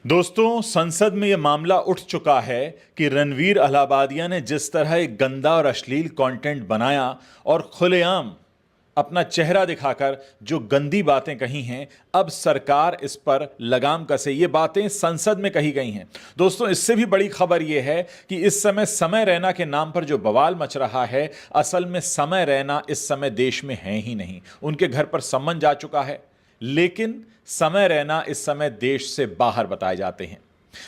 दोस्तों, संसद में यह मामला उठ चुका है कि रणवीर अलाहाबादिया ने जिस तरह एक गंदा और अश्लील कंटेंट बनाया और खुलेआम अपना चेहरा दिखाकर जो गंदी बातें कही हैं, अब सरकार इस पर लगाम कसे। ये बातें संसद में कही गई हैं। दोस्तों, इससे भी बड़ी खबर यह है कि इस समय रैना के नाम पर जो बवाल मच रहा है, असल में समय रैना इस समय देश में है ही नहीं। उनके घर पर सम्मन जा चुका है, लेकिन समय रैना इस समय देश से बाहर बताए जाते हैं।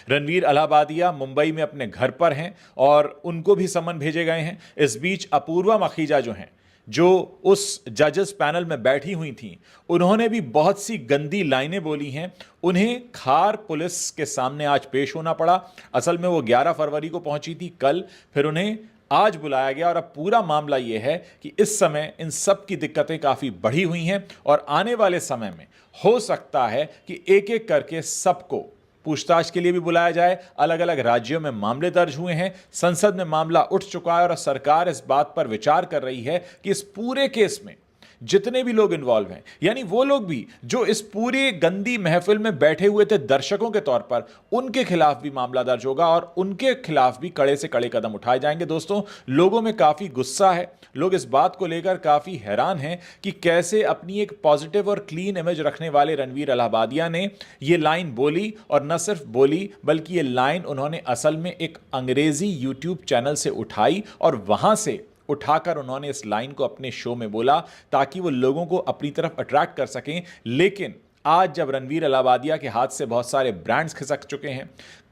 रणवीर अलाहाबादिया मुंबई में अपने घर पर हैं और उनको भी समन भेजे गए हैं। इस बीच अपूर्वा मखीजा जो हैं, जो उस जजेस पैनल में बैठी हुई थीं, उन्होंने भी बहुत सी गंदी लाइनें बोली हैं। उन्हें खार पुलिस के सामने आज पेश होना पड़ा। असल में वो 11 फरवरी को पहुंची थी कल, फिर उन्हें आज बुलाया गया और अब पूरा मामला यह है कि इस समय इन सब की दिक्कतें काफ़ी बढ़ी हुई हैं और आने वाले समय में हो सकता है कि एक एक करके सबको पूछताछ के लिए भी बुलाया जाए। अलग अलग राज्यों में मामले दर्ज हुए हैं, संसद में मामला उठ चुका है और सरकार इस बात पर विचार कर रही है कि इस पूरे केस में जितने भी लोग इन्वॉल्व हैं, यानी वो लोग भी जो इस पूरी गंदी महफिल में बैठे हुए थे दर्शकों के तौर पर, उनके खिलाफ भी मामला दर्ज होगा और उनके खिलाफ भी कड़े से कड़े कदम उठाए जाएंगे। दोस्तों, लोगों में काफी गुस्सा है। लोग इस बात को लेकर काफी हैरान हैं कि कैसे अपनी एक पॉजिटिव और क्लीन इमेज रखने वाले रणवीर अलाहाबादिया ने यह लाइन बोली, और न सिर्फ बोली बल्कि यह लाइन उन्होंने असल में एक अंग्रेजी यूट्यूब चैनल से उठाई और वहां से उठाकर उन्होंने इस लाइन को अपने शो में बोला ताकि वो लोगों को अपनी तरफ अट्रैक्ट कर सकें। लेकिन आज जब रणवीर अलाहाबादिया के हाथ से बहुत सारे ब्रांड्स खिसक चुके हैं,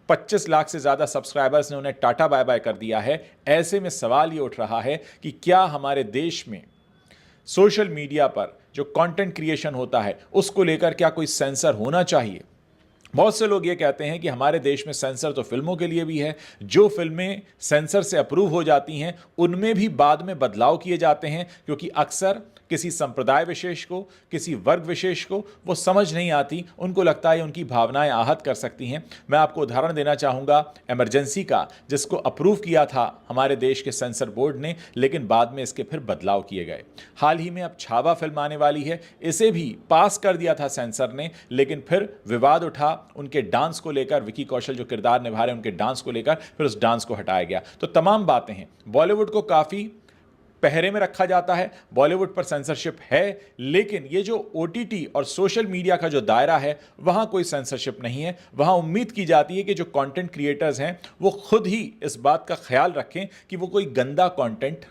25 लाख से ज्यादा सब्सक्राइबर्स ने उन्हें टाटा बाय बाय कर दिया है, ऐसे में सवाल ये उठ रहा है कि क्या हमारे देश में सोशल मीडिया पर जो कंटेंट क्रिएशन होता है उसको लेकर क्या कोई सेंसर होना चाहिए। बहुत से लोग ये कहते हैं कि हमारे देश में सेंसर तो फिल्मों के लिए भी है, जो फिल्में सेंसर से अप्रूव हो जाती हैं उनमें भी बाद में बदलाव किए जाते हैं, क्योंकि अक्सर किसी संप्रदाय विशेष को, किसी वर्ग विशेष को वो समझ नहीं आती, उनको लगता है उनकी भावनाएं आहत कर सकती हैं। मैं आपको उदाहरण देना चाहूँगा इमरजेंसी का, जिसको अप्रूव किया था हमारे देश के सेंसर बोर्ड ने, लेकिन बाद में इसके फिर बदलाव किए गए। हाल ही में अब छावा फिल्म आने वाली है, इसे भी पास कर दिया था सेंसर ने, लेकिन फिर विवाद उठा उनके डांस को लेकर। विकी कौशल जो किरदार निभा रहे हैं उनके डांस को लेकर, फिर उस डांस को हटाया गया। तो तमाम बातें हैं। बॉलीवुड को काफ़ी पहरे में रखा जाता है, बॉलीवुड पर सेंसरशिप है, लेकिन ये जो ओटीटी और सोशल मीडिया का जो दायरा है वहां कोई सेंसरशिप नहीं है। वहां उम्मीद की जाती है कि जो कंटेंट क्रिएटर्स हैं वो खुद ही इस बात का ख्याल रखें कि वो कोई गंदा कंटेंट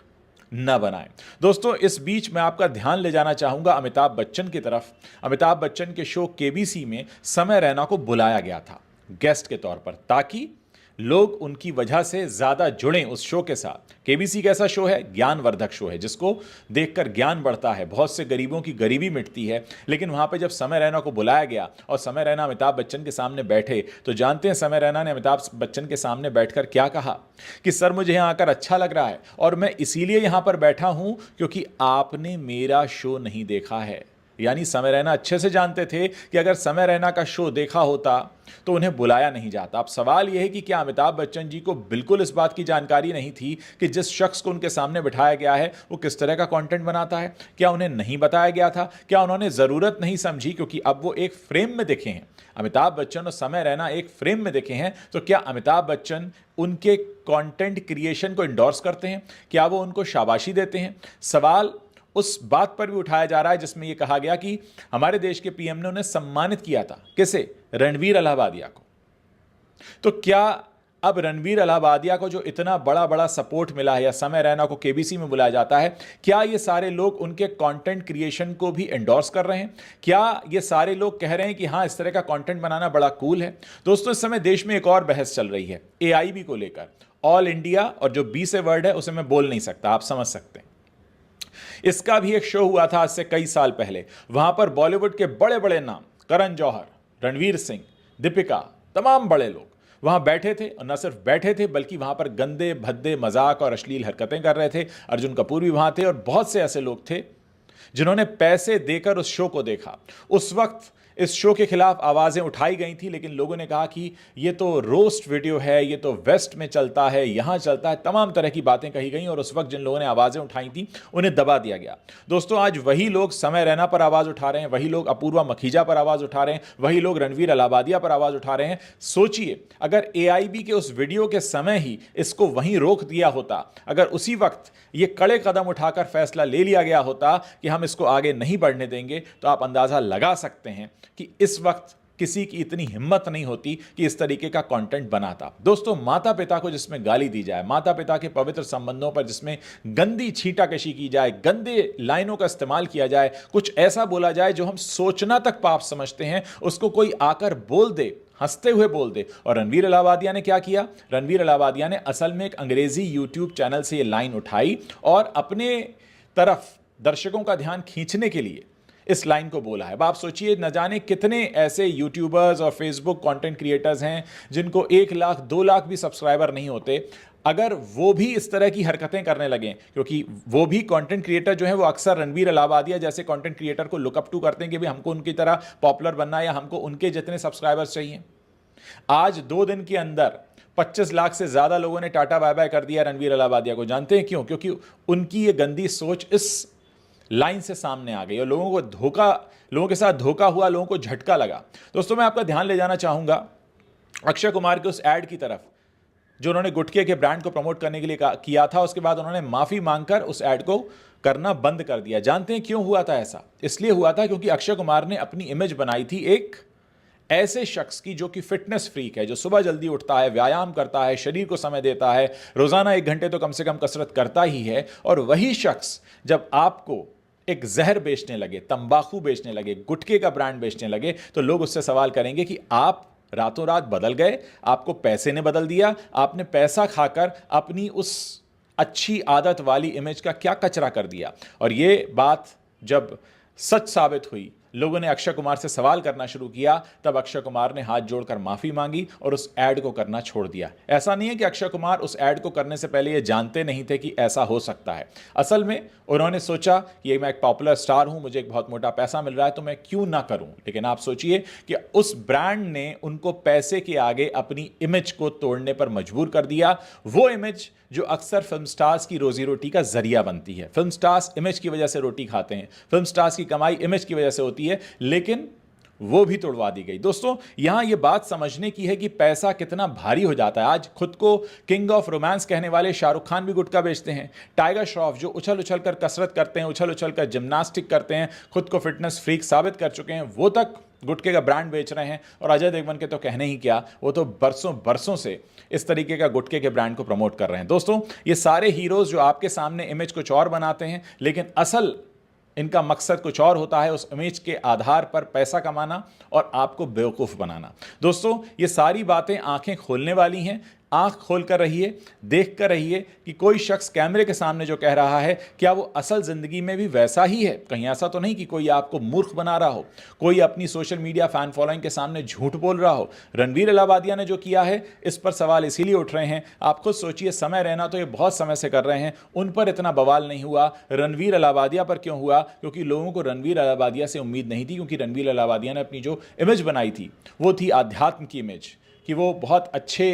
न बनाए। दोस्तों, इस बीच मैं आपका ध्यान ले जाना चाहूंगा अमिताभ बच्चन की तरफ। अमिताभ बच्चन के शो केबीसी में समय रैना को बुलाया गया था गेस्ट के तौर पर, ताकि लोग उनकी वजह से ज्यादा जुड़ें उस शो के साथ। केबीसी कैसा शो है? ज्ञानवर्धक शो है, जिसको देखकर ज्ञान बढ़ता है, बहुत से गरीबों की गरीबी मिटती है। लेकिन वहां पे जब समय रैना को बुलाया गया और समय रैना अमिताभ बच्चन के सामने बैठे, तो जानते हैं समय रैना ने अमिताभ बच्चन के सामने बैठकर क्या कहा कि सर, मुझे यहां आकर अच्छा लग रहा है और मैं इसीलिए यहां पर बैठा हूं क्योंकि आपने मेरा शो नहीं देखा है। यानी समय रैना अच्छे से जानते थे कि अगर समय रैना का शो देखा होता तो उन्हें बुलाया नहीं जाता। अब सवाल यह है कि क्या अमिताभ बच्चन जी को बिल्कुल इस बात की जानकारी नहीं थी कि जिस शख्स को उनके सामने बिठाया गया है वो किस तरह का कंटेंट बनाता है? क्या उन्हें नहीं बताया गया था? क्या उन्होंने ज़रूरत नहीं समझी क्योंकि अब वो एक फ्रेम में दिखे हैं? अमिताभ बच्चन और समय रैना एक फ्रेम में दिखे हैं, तो क्या अमिताभ बच्चन उनके कंटेंट क्रिएशन को इंडोर्स करते हैं? क्या वो उनको शाबाशी देते हैं? सवाल उस बात पर भी उठाया जा रहा है जिसमें यह कहा गया कि हमारे देश के पीएम ने उन्हें सम्मानित किया था। किसे? रणवीर अलाहाबादिया को। तो क्या अब रणवीर अलाहाबादिया को जो इतना बड़ा बड़ा सपोर्ट मिला है, या समय रैना को केबीसी में बुलाया जाता है, क्या ये सारे लोग उनके कंटेंट क्रिएशन को भी एंडोर्स कर रहे हैं? क्या ये सारे लोग कह रहे हैं कि हाँ, इस तरह का कंटेंट बनाना बड़ा कूल है? दोस्तों, इस समय देश में एक और बहस चल रही है एआईबी को लेकर। ऑल इंडिया, और जो बी से वर्ड है उसे मैं बोल नहीं सकता, आप समझ सकते हैं। इसका भी एक शो हुआ था आज से कई साल पहले। वहां पर बॉलीवुड के बड़े बड़े नाम, करण जौहर, रणवीर सिंह, दीपिका, तमाम बड़े लोग वहां बैठे थे, और न सिर्फ बैठे थे बल्कि वहां पर गंदे भद्दे मजाक और अश्लील हरकतें कर रहे थे। अर्जुन कपूर भी वहां थे और बहुत से ऐसे लोग थे जिन्होंने पैसे देकर उस शो को देखा। उस वक्त इस शो के खिलाफ आवाज़ें उठाई गई थी, लेकिन लोगों ने कहा कि ये तो रोस्ट वीडियो है, ये तो वेस्ट में चलता है, यहाँ चलता है, तमाम तरह की बातें कही गई और उस वक्त जिन लोगों ने आवाज़ें उठाई थी उन्हें दबा दिया गया। दोस्तों, आज वही लोग समय रैना पर आवाज़ उठा रहे हैं, वही लोग अपूर्वा मखीजा पर आवाज़ उठा रहे हैं, वही लोग रणवीर अलाहाबादिया पर आवाज़ उठा रहे हैं। सोचिए, अगर AIB के उस वीडियो के समय ही इसको वहीं रोक दिया होता, अगर उसी वक्त ये कड़े कदम उठाकर फैसला ले लिया गया होता कि हम इसको आगे नहीं बढ़ने देंगे, तो आप अंदाज़ा लगा सकते हैं कि इस वक्त किसी की इतनी हिम्मत नहीं होती कि इस तरीके का कंटेंट बनाता। दोस्तों, माता पिता को जिसमें गाली दी जाए, माता पिता के पवित्र संबंधों पर जिसमें गंदी छींटाकशी की जाए, गंदे लाइनों का इस्तेमाल किया जाए, कुछ ऐसा बोला जाए जो हम सोचना तक पाप समझते हैं, उसको कोई आकर बोल दे, हंसते हुए बोल दे। और रणवीर अलाहाबादिया ने क्या किया? रणवीर अलाहाबादिया ने असल में एक अंग्रेजी यूट्यूब चैनल से ये लाइन उठाई और अपने तरफ दर्शकों का ध्यान खींचने के लिए इस लाइन को बोला है। अब आप सोचिए, न जाने कितने ऐसे यूट्यूबर्स और फेसबुक कंटेंट क्रिएटर्स हैं जिनको 1 लाख 2 लाख भी सब्सक्राइबर नहीं होते। अगर वो भी इस तरह की हरकतें करने लगें, क्योंकि वो भी कंटेंट क्रिएटर जो है वो अक्सर रणवीर अलाहाबादिया जैसे कंटेंट क्रिएटर को लुकअप टू करते हैं कि भाई हमको उनकी तरह पॉपुलर बनना है या हमको उनके जितने सब्सक्राइबर्स चाहिए। आज 2 दिन के अंदर 25 लाख से ज़्यादा लोगों ने टाटा बाय बाय कर दिया रणवीर अलाहाबादिया को। जानते हैं क्यों? क्योंकि उनकी ये गंदी सोच इस लाइन से सामने आ गई और लोगों के साथ धोखा हुआ, लोगों को झटका लगा। दोस्तों, मैं आपका ध्यान ले जाना चाहूंगा अक्षय कुमार के उस एड की तरफ जो उन्होंने गुटखे के ब्रांड को प्रमोट करने के लिए किया था। उसके बाद उन्होंने माफी मांगकर उस एड को करना बंद कर दिया। जानते हैं क्यों हुआ था ऐसा? इसलिए हुआ था क्योंकि अक्षय कुमार ने अपनी इमेज बनाई थी एक ऐसे शख्स की जो कि फिटनेस फ्रीक है, जो सुबह जल्दी उठता है, व्यायाम करता है, शरीर को समय देता है, रोजाना 1 घंटे तो कम से कम कसरत करता ही है। और वही शख्स जब आपको एक जहर बेचने लगे, तंबाकू बेचने लगे, गुटखे का ब्रांड बेचने लगे, तो लोग उससे सवाल करेंगे कि आप रातों रात बदल गए, आपको पैसे ने बदल दिया, आपने पैसा खाकर अपनी उस अच्छी आदत वाली इमेज का क्या कचरा कर दिया। और ये बात जब सच साबित हुई, लोगों ने अक्षय कुमार से सवाल करना शुरू किया, तब अक्षय कुमार ने हाथ जोड़कर माफी मांगी और उस एड को करना छोड़ दिया। ऐसा नहीं है कि अक्षय कुमार उस एड को करने से पहले ये जानते नहीं थे कि ऐसा हो सकता है। असल में उन्होंने सोचा कि मैं एक पॉपुलर स्टार हूं, मुझे एक बहुत मोटा पैसा मिल रहा है, तो मैं क्यों ना करूं। लेकिन आप सोचिए कि उस ब्रांड ने उनको पैसे के आगे अपनी इमेज को तोड़ने पर मजबूर कर दिया। वो इमेज जो अक्सर फिल्म स्टार्स की रोजी रोटी का जरिया बनती है। फिल्म स्टार्स इमेज की वजह से रोटी खाते हैं, फिल्म स्टार्स की कमाई इमेज की वजह से होती है, लेकिन वो भी तोड़वा दी गई। दोस्तों, यहां यह बात समझने की है कि पैसा कितना भारी हो जाता है। आज खुद को किंग ऑफ रोमांस कहने वाले शाहरुख खान भी गुटखा बेचते हैं। टाइगर श्रॉफ जो उछल उछल कर कसरत करते हैं, उछल उछल कर जिम्नास्टिक करते हैं, खुद को फिटनेस फ्रीक साबित कर चुके हैं, वो तक गुटखे का ब्रांड बेच रहे हैं। और अजय देवगन के तो कहने ही क्या, वो तो बरसों बरसों से इस तरीके का गुटखे के ब्रांड को प्रमोट कर रहे हैं। दोस्तों, ये सारे हीरोज जो आपके सामने इमेज कुछ और बनाते हैं, लेकिन असल इनका मकसद कुछ और होता है, उस इमेज के आधार पर पैसा कमाना और आपको बेवकूफ़ बनाना। दोस्तों, ये सारी बातें आंखें खोलने वाली हैं। आंख खोल कर रहिए, देख कर रहिए कि कोई शख्स कैमरे के सामने जो कह रहा है, क्या वो असल ज़िंदगी में भी वैसा ही है। कहीं ऐसा तो नहीं कि कोई आपको मूर्ख बना रहा हो, कोई अपनी सोशल मीडिया फ़ैन फॉलोइंग के सामने झूठ बोल रहा हो। रणवीर अलाहाबादिया ने जो किया है, इस पर सवाल इसीलिए उठ रहे हैं। आप खुद सोचिए, समय रैना तो ये बहुत समय से कर रहे हैं, उन पर इतना बवाल नहीं हुआ। रणवीर अलाहाबादिया पर क्यों हुआ? क्योंकि लोगों को रणवीर अलाहाबादिया से उम्मीद नहीं थी, क्योंकि रणवीर अलाहाबादिया ने अपनी जो इमेज बनाई थी वो थी आध्यात्म की इमेज, कि वो बहुत अच्छे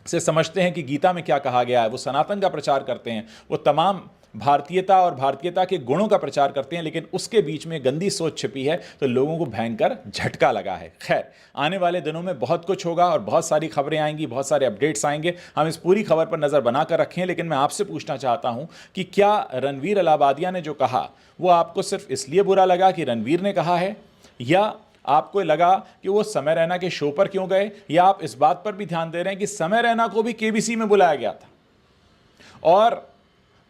से समझते हैं कि गीता में क्या कहा गया है, वो सनातन का प्रचार करते हैं, वो तमाम भारतीयता और भारतीयता के गुणों का प्रचार करते हैं, लेकिन उसके बीच में गंदी सोच छिपी है, तो लोगों को भयंकर झटका लगा है। खैर, आने वाले दिनों में बहुत कुछ होगा और बहुत सारी खबरें आएंगी, बहुत सारे अपडेट्स आएंगे। हम इस पूरी खबर पर नज़र बनाकर रखें, लेकिन मैं आपसे पूछना चाहता हूं कि क्या रणवीर अलाहाबादिया ने जो कहा वो आपको सिर्फ इसलिए बुरा लगा कि रणवीर ने कहा है, या आपको लगा कि वो समय रैना के शो पर क्यों गए, या आप इस बात पर भी ध्यान दे रहे हैं कि समय रैना को भी KBC में बुलाया गया था और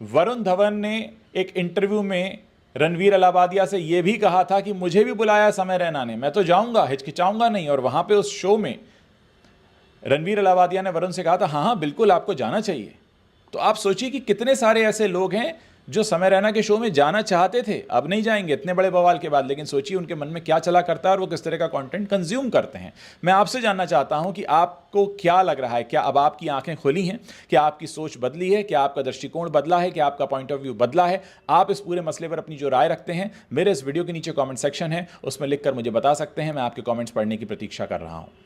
वरुण धवन ने एक इंटरव्यू में रणवीर अलाहाबादिया से यह भी कहा था कि मुझे भी बुलाया समय रैना ने, मैं तो जाऊंगा, हिचकिचाऊंगा नहीं। और वहां पे उस शो में रणवीर अलाहाबादिया ने वरुण से कहा था, हाँ हाँ बिल्कुल आपको जाना चाहिए। तो आप सोचिए कि कितने सारे ऐसे लोग हैं जो समय रैना के शो में जाना चाहते थे, अब नहीं जाएंगे इतने बड़े बवाल के बाद। लेकिन सोचिए उनके मन में क्या चला करता है और वो किस तरह का कंटेंट कंज्यूम करते हैं। मैं आपसे जानना चाहता हूं कि आपको क्या लग रहा है, क्या अब आपकी आंखें खुली हैं, क्या आपकी सोच बदली है, क्या आपका दृष्टिकोण बदला है, क्या आपका पॉइंट ऑफ व्यू बदला है? आप इस पूरे मसले पर अपनी जो राय रखते हैं मेरे इस वीडियो के नीचे कॉमेंट सेक्शन है उसमें लिखकर मुझे बता सकते हैं। मैं आपके कॉमेंट्स पढ़ने की प्रतीक्षा कर रहा हूं।